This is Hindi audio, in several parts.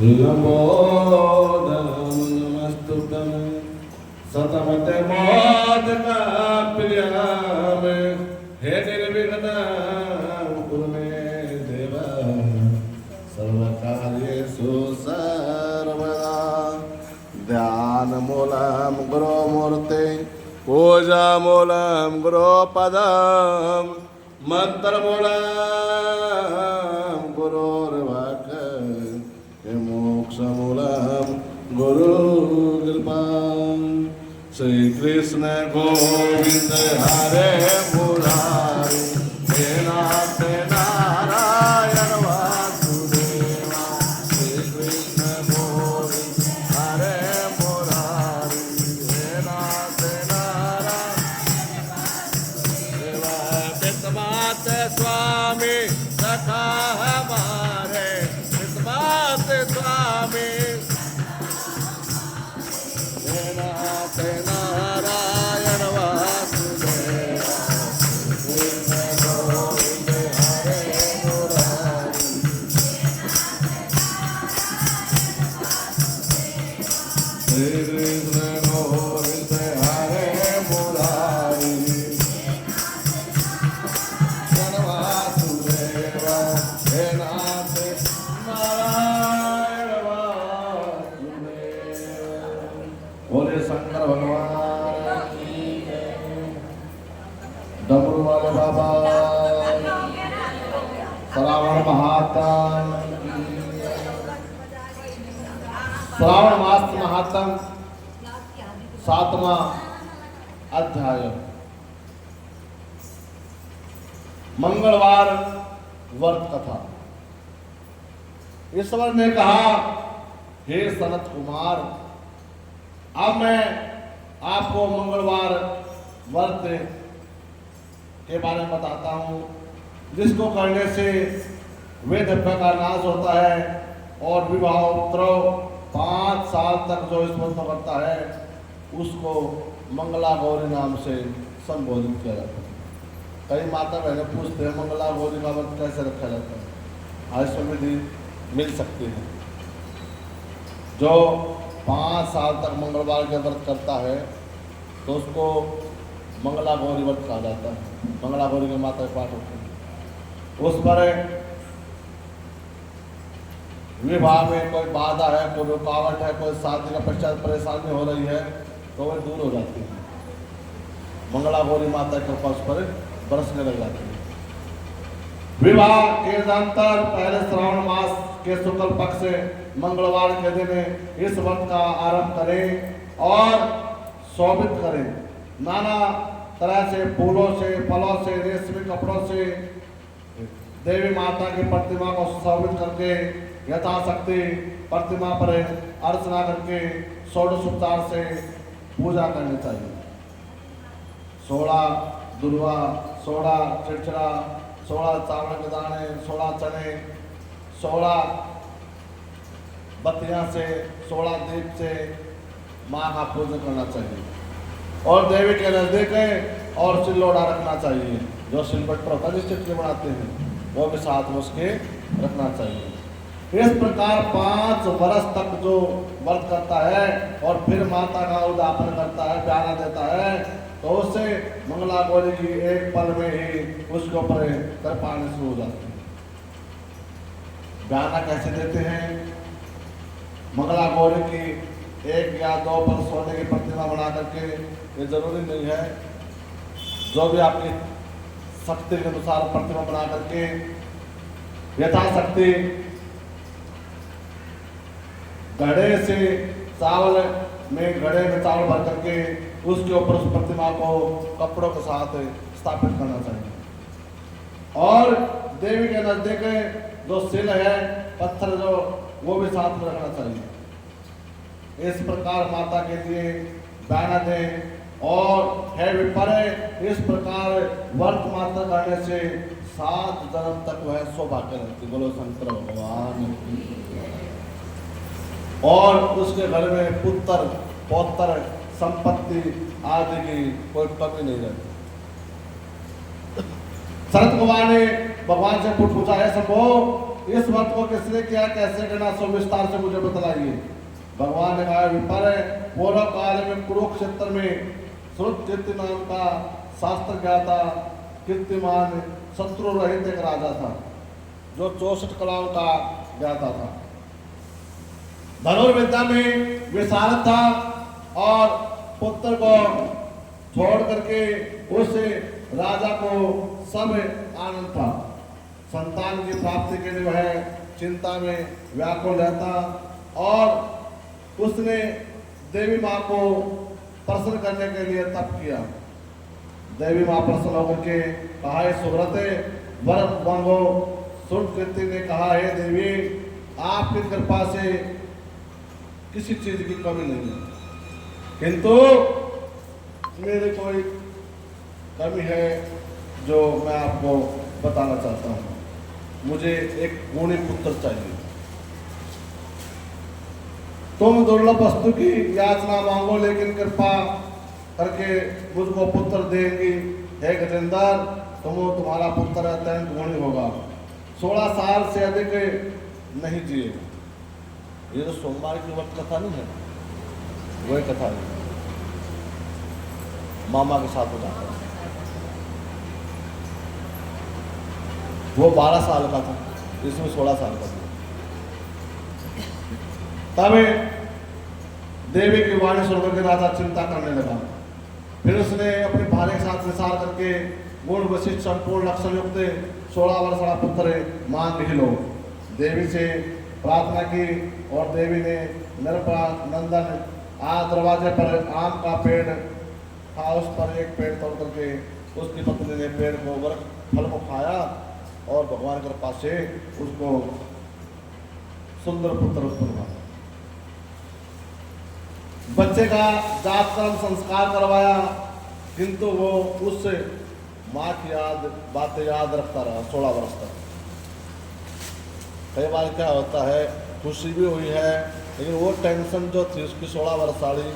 लंबोदरं नमस्तुभ्यं सतमते मोदकाप्रियं हे निर्विघ्नं कुरु मे देव सर्वकार्येषु सर्वदा। ध्यानमूलं गुरुमूर्ते पूजामूलं गुरुपदं मंत्रमूलं गुरुर्वाक् मोक्षमूलं गुरुकृपा। श्री कृष्ण गोविंद हरे मुरारी हे नाथ नारायण वासुदेवा। श्री कृष्ण गोविंद हरे मुरारी हे नाथ नारायण विस्मात स्वामी सखा हमारे विस्मात स्वामी हे नाथ नारायण वासुदेवा। कृष्ण गोविंद हरे मुरारी श्री कृष्ण गोविंद हरे मुरारी वासुदेवा हे नाथ नारायण वासुदेवा। बोले शंकर भगवान की जय। डमरू वाले बाबा श्रावण महात्म श्रावण मास महात्म 7वां अध्याय मंगलवार व्रत कथा। ईश्वर ने कहा, हे सनत कुमार, अब मैं आपको मंगलवार व्रत के बारे में बताता हूँ, जिसको करने से वेद का नाश होता है और विवाह उत्तरव 5 साल तक जो इस व्रत करता है उसको मंगला गौरी नाम से संबोधित किया जाता है। कई माता बहनें पूछते हैं मंगला गौरी का व्रत कैसे रखा जाता है। आज विधि मिल सकती है। जो 5 साल तक मंगलवार के व्रत करता है तो उसको मंगला गौरी व्रत कहा जाता है। मंगला गौरी के माता के पाठ होते हैं। उस पर विवाह में कोई बाधा है, कोई रुकावट है, कोई शादी का पश्चात परेशानी हो रही है तो वह दूर हो जाती है। मंगला गौरी माता के कृपा उस पर बरसने लग जाती है। विवाह के निरंतर पहले श्रावण मास के शुक्ल पक्ष से मंगलवार के दिन इस व्रत का आरंभ करें और शोभित करें। नाना तरह से फूलों से, फलों से, रेशमी कपड़ों से देवी माता की प्रतिमा को शोभित करके यथाशक्ति प्रतिमा पर अर्चना करके षोडशोपचार से पूजा करनी चाहिए। 16 दुर्वा, 16 चिड़चिड़ा, 16 चावल के दाने, 16 चने, 16 बत्तियां से, 16 दीप से माँ का पूजन करना चाहिए। और देवी के नजदीक और सिल्लोड़ा रखना चाहिए। जो सिलबट्टर होता है जिस चित्र बनाते हैं वो भी साथ में उसके रखना चाहिए। इस प्रकार 5 वर्ष तक जो व्रत करता है और फिर माता का उद्यापन करता है, प्यारा देता है, तो उससे मंगला गौरी की एक पल में ही उसके ऊपर कृपा शुरू हो जाती है। प्यारा कैसे देते हैं? मंगला गौरी की 1 या 2 पल सोने की प्रतिमा बना करके, ये जरूरी नहीं है, जो भी आपकी शक्ति के अनुसार प्रतिमा बना करके यथाशक्ति घड़े से चावल में, घड़े में चावल भर करके उसके ऊपर उस प्रतिमा को कपड़ों के साथ स्थापित करना चाहिए। और देवी के नजदीक जो शिल है, पत्थर जो, वो भी साथ में रखना चाहिए। इस प्रकार माता के लिए बयाना दें और है विपरे। इस प्रकार व्रत माता करने से 7 जन्म तक वह सौभाग्य रहती। बोलो शंकर भगवान। और उसके घर में पुत्र पौत्र संपत्ति आदि की कोई कमी नहीं रहती। सनत कुमार ने भगवान से पूछा है, शंभो इस व्रत को किसने किया, कैसे करना, सो विस्तार से मुझे बतलाइए। भगवान ने कहा, विपर पूर्व काल में कुरुक्षेत्र में श्रुत कीर्ति नाम का शास्त्र ज्ञाता कीर्तिमान शत्रु रहित एक राजा था, जो 64 कलाओं का ज्ञाता था, धनुर्विद्या में विशारद था और पुत्र को छोड़ करके उस राजा को सब आनंद था। संतान की प्राप्ति के लिए वह चिंता में व्याकुल रहता और उसने देवी माँ को प्रसन्न करने के लिए तप किया। देवी माँ प्रसन्न होकर के कहा, है सुव्रते वर मांगो। सुरकीर्ति ने कहा, है देवी आपकी कृपा से किसी चीज की कमी नहीं है, किंतु मेरे कोई कमी है जो मैं आपको बताना चाहता हूँ। मुझे एक गुणी पुत्र चाहिए। तुम दुर्लभ वस्तु की याचना मांगो, लेकिन कृपा करके मुझको पुत्र देंगी। हे गजेंद्र, तुम्हारा पुत्र अत्यंत गुणी होगा, 16 साल से अधिक नहीं जिएगा। ये तो सोमवार की वक्त कथा नहीं है, वही कथा है, मामा के साथ हो जाता है। वो 12 साल का था, इसमें 16 साल का था। तब देवी की वाणी सुनकर के राजा चिंता करने लगा। फिर उसने अपने भार्य के साथ विचार करके गुण वशिष्ठ संपूर्ण लक्षण युक्त 16 वर्ष का पुत्र मांग ही लो। देवी से प्रार्थना की और देवी ने नरपा नंदन दरवाजे पर आम का पेड़ था, उस पर एक पेड़ तोड़ करके उसकी पत्नी ने पेड़ को फल को खाया और भगवान की कृपा से उसको सुंदर पुत्र उत्पन्न हुआ। बच्चे का जातकर्म संस्कार करवाया, किंतु वो उस माँ की बातें याद रखता रहा 16 वर्ष तक। कई बार क्या होता है, खुशी भी हुई है, लेकिन वो टेंशन जो थी उसकी 16 वर्ष वाली,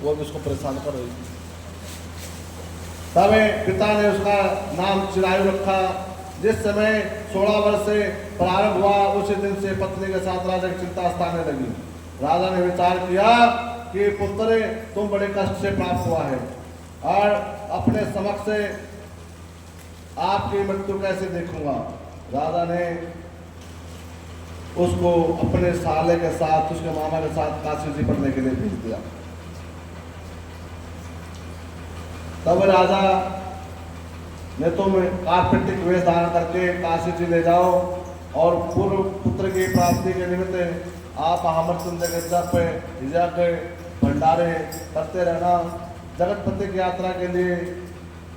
वो भी उसको परेशान कर रही थी। तब पिता ने उसका नाम चिरायु रखा। जिस समय 16 वर्ष से प्रारंभ हुआ, उसी दिन से पत्नी के साथ राजा की चिंता स्थाने लगी। राजा ने विचार किया कि पुत्र तुम बड़े कष्ट से प्राप्त हुआ है और अपने समक्ष से आपकी मृत्यु कैसे देखूंगा। राजा ने उसको अपने साले के साथ, उसके मामा के साथ काशी जी पढ़ने के लिए भेज दिया। तब राजा ने तुम कार्पेटिक वेश धारण करके काशी जी ले जाओ और पूर्व पुत्र की प्राप्ति के निमित्त आप अमरचंद्र के जप यज्ञ भंडारे करते रहना। जगतपति की यात्रा के लिए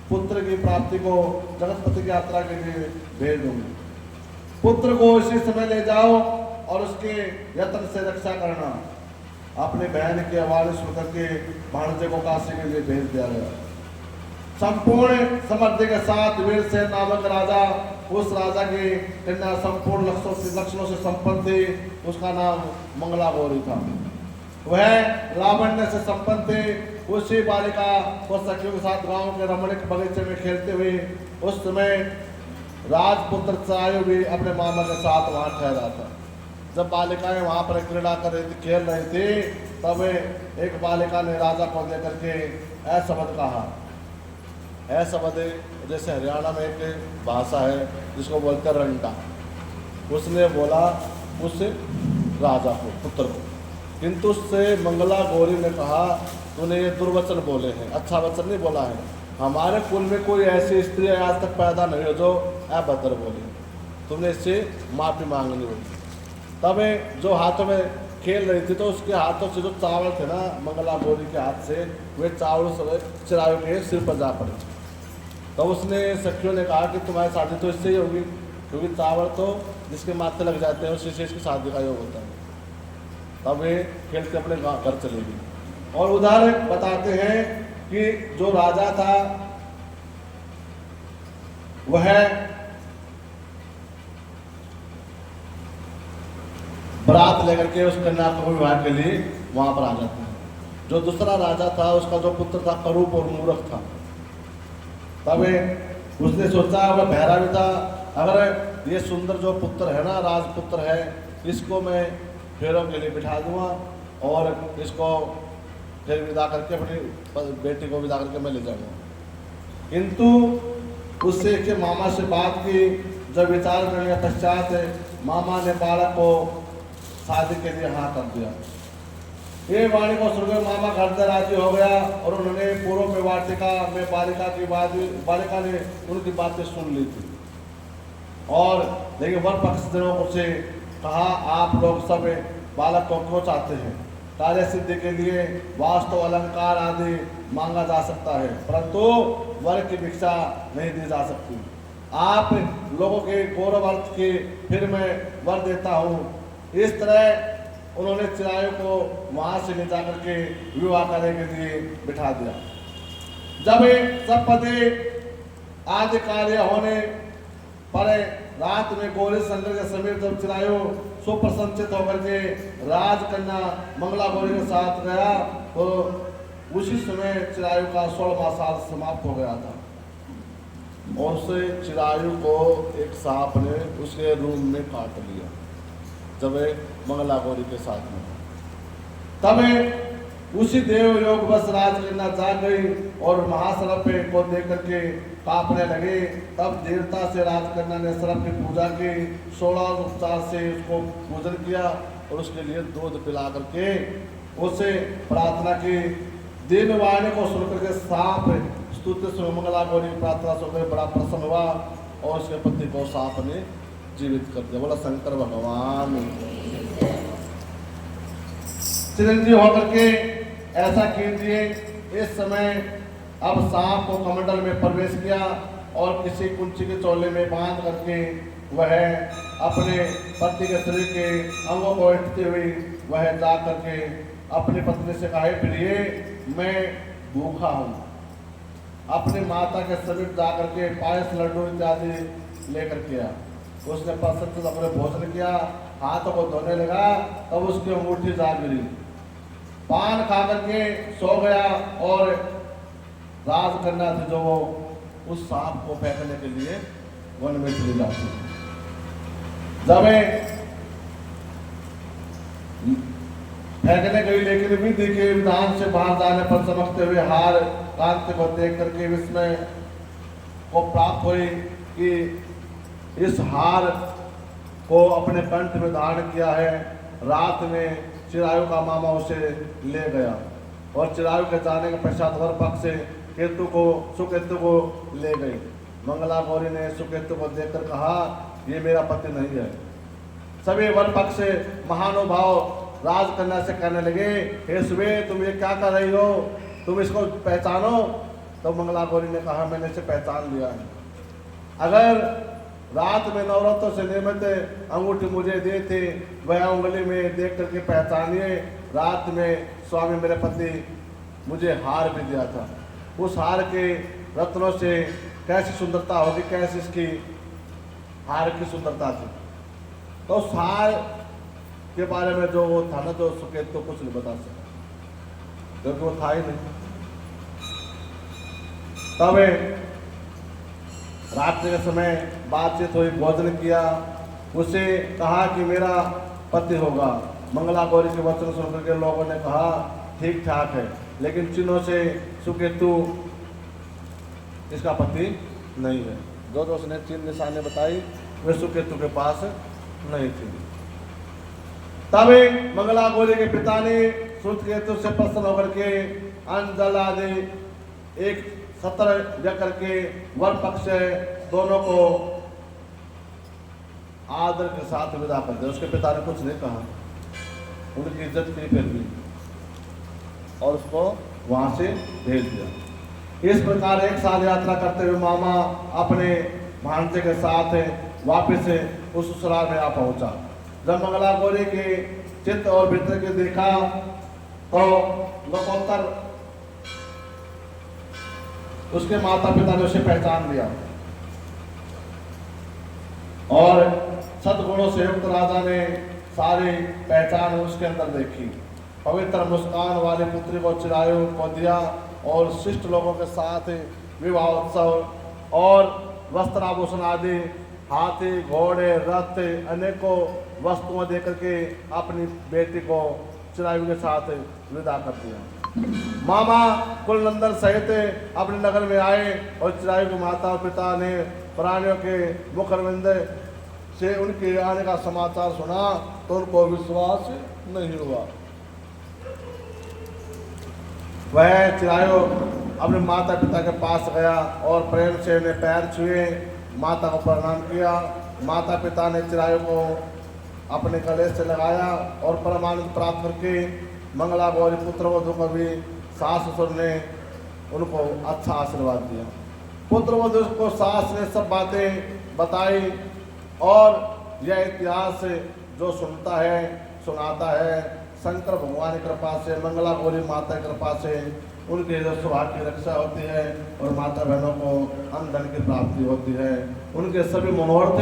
पुत्र की प्राप्ति को जगतपति की यात्रा के लिए भेज दूंगी। पुत्र को इसी समय ले जाओ और उसके यत्न से रक्षा करना। अपनी बहन की आवाज सुन करके भाणजे को काशी के लिए भेज दिया गया। संपूर्ण समृद्धि के साथ वीरसेन नामक राजा, उस राजा के कन्या संपूर्ण लक्षणों से संपन्न थी। उसका नाम मंगला गौरी था। वह लावण्य से संपन्न थे। उसी बालिका को सखियों के साथ गांव के रमणीक बगीचे में खेलते हुए उस समय राजपुत्र चिरायु भी अपने मामा के साथ वहां ठहरा था। जब बालिकाएं वहां पर क्रीड़ा कर रही थी, खेल रही थी, तब एक बालिका ने राजा को देकर के ऐसा शब्द कहा। ऐसा शब्द जैसे हरियाणा में एक भाषा है जिसको बोलते हैं रंटा। उसने बोला उस राजा को, पुत्र को, किंतु उससे मंगला गौरी ने कहा तूने ये दुर्वचन बोले हैं, अच्छा वचन नहीं बोला है। हमारे कुल में कोई ऐसी स्त्री आज तक पैदा नहीं हो जो अभद्र बोले, तुमने इससे माफी मांगनी होगी। तब जो हाथों में खेल रही थी तो उसके हाथों से जो चावल थे ना मंगला गौरी के हाथ से, वे चावल चिरायु के सिर पर जा पड़े। तब उसने सखियों ने कहा कि तुम्हारी शादी तो इससे ही होगी, क्योंकि चावल तो जिसके माथे लग जाते हैं उसी से इसकी शादी का योग होता है। तब वे खेलते अपने घर चले गए। और उधर बताते हैं कि जो राजा था वह बारात लेकर के उस कन्या को विवाह के लिए वहां पर आ जाता है। जो दूसरा राजा था उसका जो पुत्र था करूप और मूर्ख था। तब उसने सोचा, वह बहरा भी था अगर ये सुंदर जो पुत्र है ना, राजपुत्र है, इसको मैं फेरों के लिए बिठा दूंगा और इसको फिर विदा करके अपनी बेटी को विदा करके मैं ले जाऊंगा। किंतु उससे के मामा से बात की, जब विचार करने के पश्चात मामा ने बालक को शादी के लिए हाँ कर दिया। ये वाणी को सुनकर मामा घर से राजी हो गया और उन्होंने पूर्व में वाटिका में बालिका ने उनकी बातें सुन ली थी। और लेकिन वर पक्ष जनों से कहा, आप लोग सब बालक को क्यों चाहते हैं? कार्य सिद्धि के लिए वास्तु अलंकार आदि मांगा जा सकता है, परंतु वर की भिक्षा नहीं दी जा सकती। आप लोगों के गौरव अर्थ की फिर मैं वर देता हूँ। इस तरह उन्होंने चिरायु को वहां से ले जाकर के विवाह करने के लिए बिठा दिया। जब सब पति आदि कार्य होने पर रात में गौरी शंकर के समीप जब चिरायु सुप्रसन्नचित होकर के राजकन्या मंगला गौरी के साथ गया, तो उसी समय चिरायु का 16वां साल समाप्त हो गया था और उसे चिरायु को एक सांप ने उसके रूम में काट लिया जब मंगला गौरी के साथ में। तब उसी देव योग बस राजकन्या जाग गई और महासर्प को देख करके कांपने लगे। तब देवता से राजकन्या ने सर्प की पूजा की, 16 उपचार से उसको पूजन किया और उसके लिए दूध पिला करके उसे प्रार्थना की। दिन वाणी को सुनकर के सांप स्तुति सुन मंगला गौरी की प्रार्थना सुनकर बड़ा प्रसन्न हुआ और उसके पति को सांप ने जीवित कर दिया। बोला शंकर भगवान। चिरंजीव होकर के ऐसा कीजिए। इस समय अब सांप को कमंडल में प्रवेश किया और किसी कुंची के चोले में बांध करके वह अपने पति के शरीर के अंगों को ऐंठते हुए वह जा करके अपनी पत्नी से कहा, प्रिय मैं भूखा हूँ। अपनी माता के समीप जा करके पायस लड्डू इत्यादि लेकर के आया। उसने प्रसन्न अपने भोजन किया, हाथों को धोने लगा, तब उसकी अंगूठी जा गिरी। पान खा करके सो गया और राजकन्या थी जो उस सांप को फेंकने के लिए वन में चली जाती। जब फेंकने गई, लेकिन विधि के विधान से बाहर जाने पर चमकते हुए हार कांति को देख करके विस्मय को प्राप्त हुई कि इस हार को अपने कंठ में धारण किया है। रात में चिरायु का मामा उसे ले गया और चिरायु के जाने के पश्चात वर पक्ष से सुकेतु को ले गई। मंगला गौरी ने सुकेतु को देखकर कहा, ये मेरा पति नहीं है। सभी वर पक्ष से महानुभाव राजकन्या से कहने लगे, हे सुबे तुम ये क्या कर रही हो, तुम इसको पहचानो। तो मंगला गौरी ने कहा, मैंने इसे पहचान लिया है। अगर रात में नवरत्नों से निर्मित अंगूठी मुझे दी थी, वह उंगली में देख करके पहचानिए। रात में स्वामी मेरे पति मुझे हार भी दिया था। उस हार के रत्नों से कैसी सुंदरता होगी, कैसी इसकी हार की सुंदरता थी। तो उस हार के बारे में जो वो था ना, जो सुकेत तो कुछ नहीं बता सका क्योंकि वो था ही नहीं। तब रात्रि के समय बातचीत हुई, भोजन किया। उसे कहा कि मेरा पति होगा। मंगला गौरी के वचन सुनकर के लोगों ने कहा, ठीक ठाक है, लेकिन चिन्हों से सुकेतु इसका पति नहीं है। जो उसने चिन्ह निशाने बताई वे सुकेतु के पास नहीं थी। तब मंगला गौरी के पिता ने सुकेतु से प्रसन्न होकर के अन्न जल आदि एक सत्र जग करके वर पक्ष दोनों को आदर के साथ विदा कर दिया। उसके पिता ने कुछ नहीं कहा, उनकी इज्जत की फिर भी, और उसको वहां से भेज दिया। इस प्रकार एक साल यात्रा करते हुए मामा अपने भांजे के साथ वापिस उस ससुराल में आ पहुंचा। जब मंगला गौरी के चित्त और भीतर के देखा तो लोकोत्तर उसके माता पिता ने उसे पहचान लिया और सद्गुणों से युक्त राजा ने सारी पहचान उसके अंदर देखी। पवित्र मुस्कान वाली पुत्री को चिरायु को दिया और शिष्ट लोगों के साथ विवाह उत्सव और वस्त्राभूषण आदि हाथी घोड़े रथ अनेकों वस्तुओं देकर के अपनी बेटी को चिरायु के साथ विदा कर दिया। मामा कुलनंदन सहित अपने नगर में आए और चिरायु के माता और पिता ने प्राणियों के मुखरविंद से उनके आने का समाचार सुना तो उनको विश्वास नहीं हुआ। वह चिरायु अपने माता पिता के पास गया और प्रेम से उन्हें पैर छुए, माता को प्रणाम किया। माता पिता ने चिरायु को अपने गले से लगाया और परमानंद प्राप्त करके मंगला गौरी पुत्र वधू को भी सास ससुर ने उनको अच्छा आशीर्वाद दिया। पुत्र वधू को सास ने सब बातें बताई और यह इतिहास जो सुनता है सुनाता है शंकर भगवान की कृपा से, मंगला गौरी माता की कृपा से उनके जो सौभाग्य की रक्षा होती है और माता बहनों को अन्न धन की प्राप्ति होती है। उनके सभी मनोरथ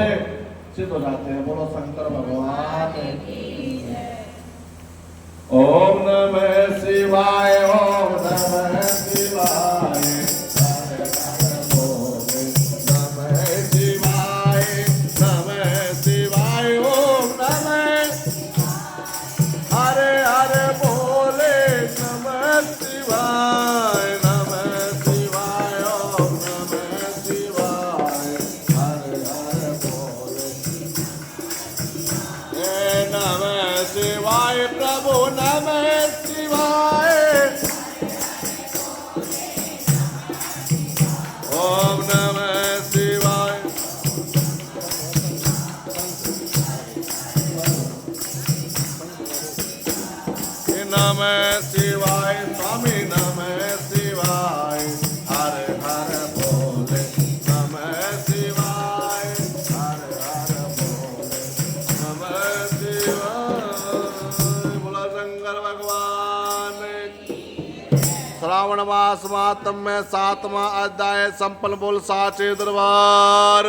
सिद्ध हो जाते हैं। बोलो शंकर भगवान। ओम नमः शिवाय, ओम नमः शिवाय, नमः शिवाय, नमः शिवाय, ओम नमः हरे हरे बोले, नमः शिवाय, नमः शिवाय, ओम नमः शिवाय, हरे हरे बोले, नमः शिवाय प्रभु, नमः शिवाय, ओम नमः शिवाय, नमः शिवाय, स्वामी नमः शिवाय, हरे हरे बोले, नमः शिवाय, हरे हरे बोले, नमः शिवाय। बोला शंकर भगवान। श्रावण मास मातम में 7वां अध्याय संपन्न। बोल साचे दरबार।